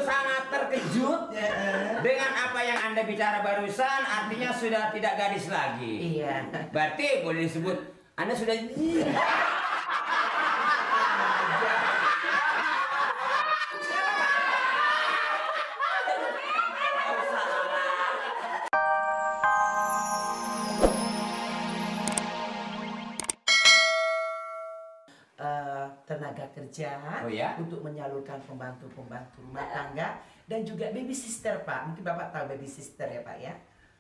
sangat terkejut dengan apa yang Anda bicara barusan, artinya sudah tidak gadis lagi. Iya. Berarti boleh disebut Anda sudah tenaga kerja untuk menyalurkan pembantu-pembantu rumah tangga dan juga baby sister, Pak. Mungkin Bapak tahu baby sister ya, Pak ya?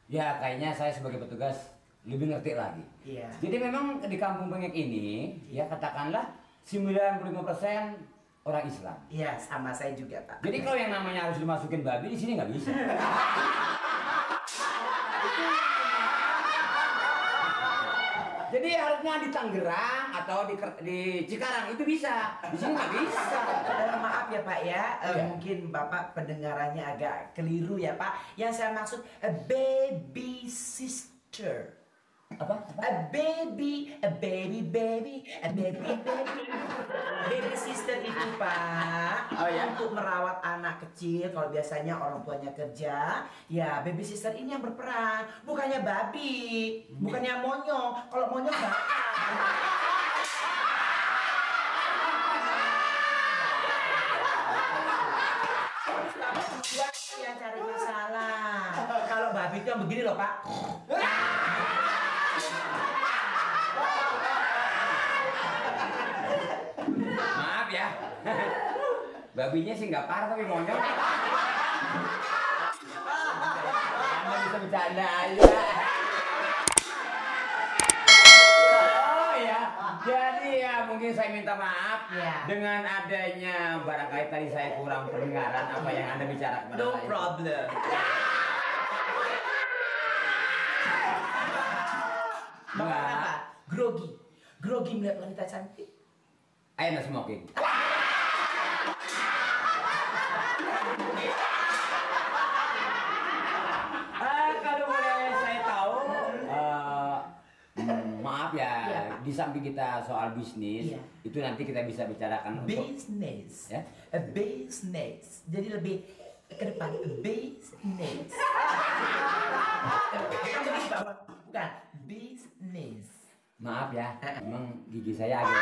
Ya, kayaknya saya sebagai petugas lebih ngerti lagi. Iya. Jadi memang di Kampung Bengek ini, ya katakanlah 95% orang Islam. Iya, sama saya juga, Pak. Jadi kalau yang namanya harus dimasukin babi di sini nggak bisa. Jadi harusnya di Tangerang atau di Cikarang itu bisa, di sini nggak bisa. Maaf ya Pak ya, mungkin Bapak pendengarannya agak keliru ya Pak. Yang saya maksud baby sister. Apa? Baby baby. Baby sister itu Pak, untuk merawat anak kecil. Kalau biasanya orang tuanya kerja, ya baby sister ini yang berperan. Bukannya babi, bukannya monyong. Kalau monyong Bapak. Yang cari masalah. Kalau babi itu yang begini loh Pak. Maaf ya, babinya sih nggak parah tapi monyong. Anda bisa bercanda aja. Oh ya, jadi ya mungkin saya minta maaf dengan adanya barangkali tadi saya kurang pendengaran apa yang Anda bicara kepada saya. No problem. Bapak kenapa? Grogi melihat wanita cantik. I am not smoking. Kalau boleh saya tahu, maaf ya, di samping kita soal bisnis, itu nanti kita bisa bicarakan untuk bisnis, ya? Business. Jadi lebih ke depan, business. Bukan bisnis. Maaf ya, memang gigi saya agak.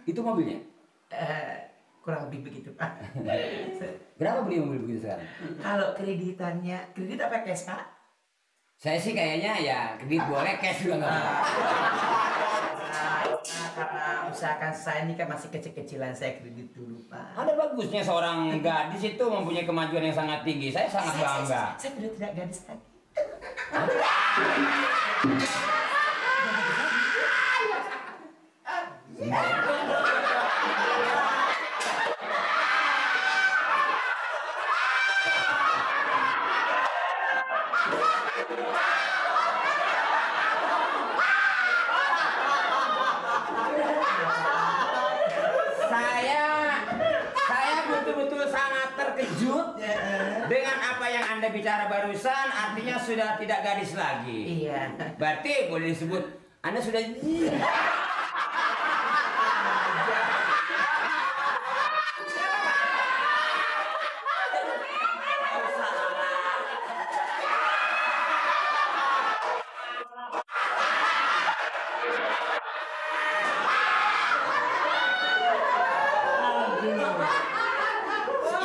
Itu mobilnya? Kurang lebih begitu Pak. Berapa beli mobil begitu sekarang? Kalau kredit apa cash Pak? Saya sih kayaknya ya kredit boleh, cash juga nggak apa-apa. Karena usahakan saya ini kan masih kecil-kecilan, saya kredit dulu Pak. Ada bagusnya seorang gadis itu mempunyai kemajuan yang sangat tinggi. Saya sangat bangga. Saya sudah tidak gadis lagi. Saya betul-betul sangat terkejut dengan apa yang Anda bicara barusan, artinya sudah tidak gadis lagi. Iya. Berarti boleh disebut Anda sudah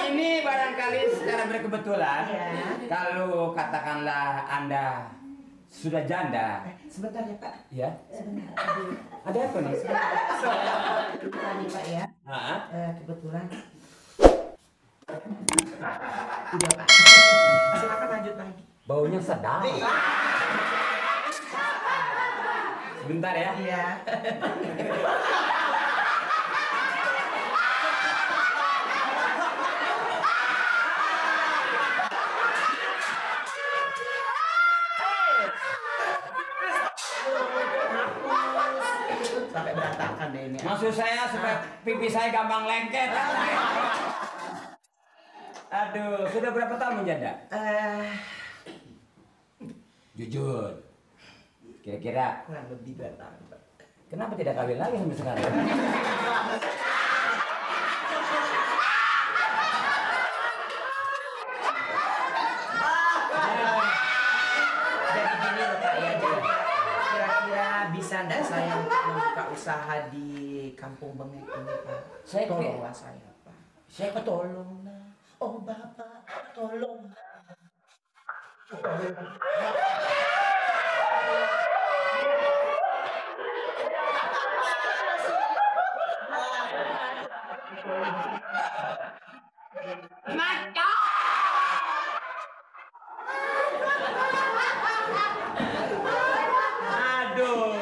ini barangkali secara berkebetulan kalau katakanlah Anda sudah janda. Sebentar ya Pak. Ya. Sebentar. Ada apa nih? Kebetulan nih Pak ya. Kebetulan. Udah Pak. Silakan lanjut lagi. Baunya sedap. Sebentar ya. Iya. Sampai berantakan deh ini. Maksud saya supaya pipi saya gampang lengket. Aduh, sudah berapa tahun menjanda? Jujur. Kira-kira kurang lebih 2 tahun, Pak. kenapa tidak kawin lagi sampai sekarang? Jadi gini loh Pak ya, jadi kira-kira bisa ndak saya membuka usaha di Kampung Bengek ini Pak? Tolonglah saya Pak. Saya Tolonglah. Oh Bapak, tolong. Aduh,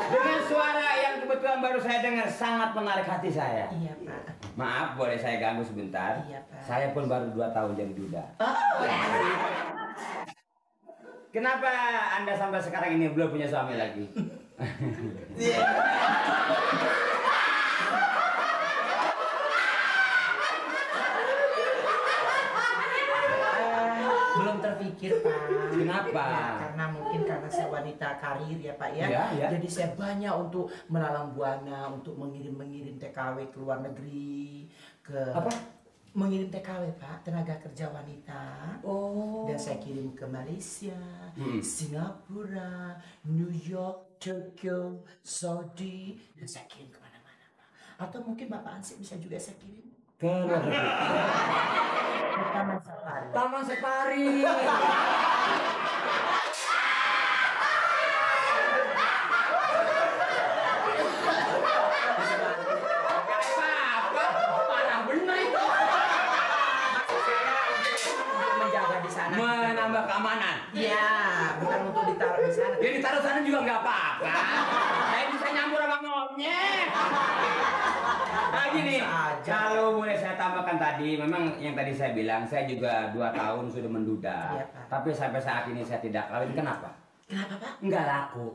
dengan suara yang kebetulan baru saya dengar sangat menarik hati saya. Iya Pak. Maaf, boleh saya ganggu sebentar? Iya, Pak. Saya pun baru 2 tahun jadi duda. Oh, Kenapa Anda sampai sekarang ini belum punya suami lagi? belum terpikir Pak. Kenapa? Ya, karena mungkin karena saya wanita karir ya Pak ya. Iya, iya. Jadi saya banyak untuk melalang buana, untuk mengirim TKW ke luar negeri, ke Apa? mengirim TKW Pak, tenaga kerja wanita. Oh. Dan saya kirim ke Malaysia, Singapura, New York, Tokyo, Saudi, dan saya kirim kemana-mana Pak. Atau mungkin Bapak Ansip bisa juga saya kirim Ke luar negeri. ke Taman Safari. Taman Safari. Apa? Parah benar itu. Untuk menjaga di sana. Menambah keamanan. Iya, bukan untuk ditaruh di sana. Ya ditaruh sana juga nggak apa-apa. Saya bisa nyampur sama monyet. Nah gini, kalau boleh saya tambahkan tadi, memang yang tadi saya bilang, saya juga 2 tahun sudah menduda. Iya, Pak. Tapi sampai saat ini saya tidak kawin. Kenapa? Kenapa Pak? Nggak laku.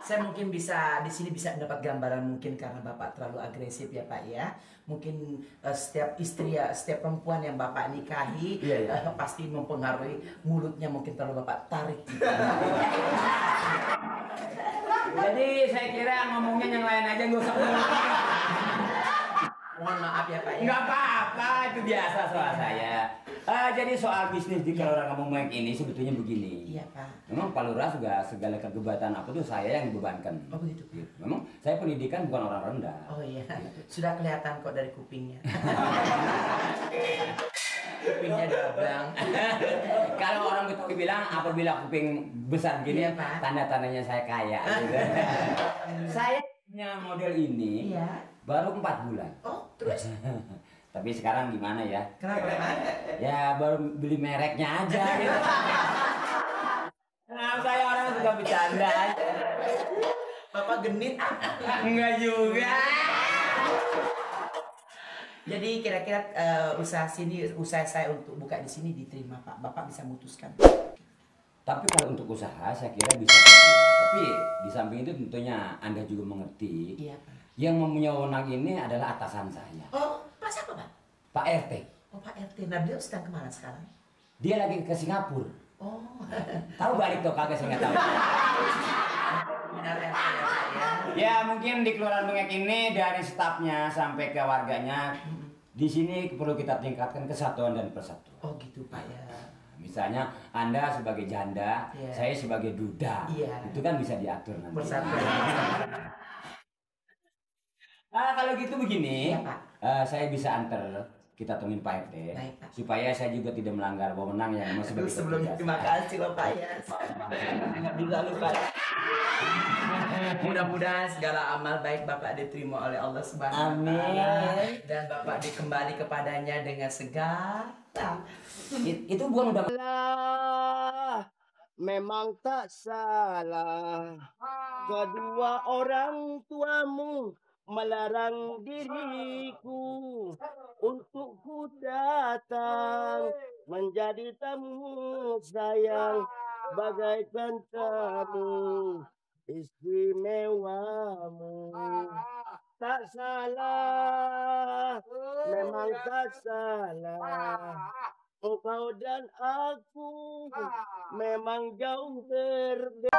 Saya mungkin bisa di sini bisa mendapat gambaran mungkin karena Bapak terlalu agresif ya Pak ya. Mungkin setiap istri ya, setiap perempuan yang Bapak nikahi Iya, iya. pasti mempengaruhi mulutnya mungkin terlalu Bapak tarik. Jadi saya kira ngomongnya yang lain aja nggak usah ngomong. Mohon maaf ya Pak ya. Nggak apa-apa, itu biasa soal saya. Jadi soal bisnis di Kelurahan Kampung Bengek ini sebetulnya begini. Iya Pak. Memang Pak Lurah juga segala kegebatan apa tuh saya yang dibebankan. Oh begitu. Memang saya pendidikan bukan orang rendah. Oh iya, sudah kelihatan kok dari kupingnya. Kupingnya dablang. Kalau orang Betawi bilang apabila kuping besar gini, Iya, Pak. tanda-tandanya saya kaya. Gitu. Saya punya model ini Iya. baru 4 bulan. Oh terus? Tapi sekarang gimana ya? Kenapa Pak? Ya baru beli mereknya aja gitu. Nah, saya orang suka bercanda. Bapak genit. Enggak juga. Jadi kira-kira usaha saya untuk buka di sini diterima Pak. Bapak bisa memutuskan. Tapi kalau untuk usaha saya kira bisa. Tapi di samping itu tentunya Anda juga mengerti. Iya Pak. Yang mempunyai wewenang ini adalah atasan saya. Oh, Pak siapa Pak? Pak RT. Oh Pak RT. Nah beliau sedang kemana sekarang? Dia lagi ke Singapura. Oh. Tahu balik tuh kagak saya nggak tahu. Benar RT ya Pak ya. Ya mungkin di Kelurahan Bengek ini dari stafnya sampai ke warganya di sini perlu kita tingkatkan kesatuan dan persatuan. Oh gitu Pak ya. Misalnya Anda sebagai janda, Iya. saya sebagai duda, Iya. itu kan bisa diatur nanti. Persatuan. Kalau gitu begini, Iya, Pak. Saya bisa antar kita temuin Pak RT, Baik, Pak. supaya saya juga tidak melanggar wewenang yang memang sebagai Sebelumnya petugas. terima kasih loh Pak ya. Nggak bisa lupa. Mudah-mudahan segala amal baik Bapak diterima oleh Allah Subhanahu wa Ta'ala. Amin. Dan Bapak dikembali kepadanya dengan segala. Itu bukan udah Memang tak salah kedua orang tuamu melarang diriku untuk ku datang menjadi tamu sayang bagaikan tamu istimewamu. Tak salah, memang tak salah. Engkau dan aku memang jauh berbeda.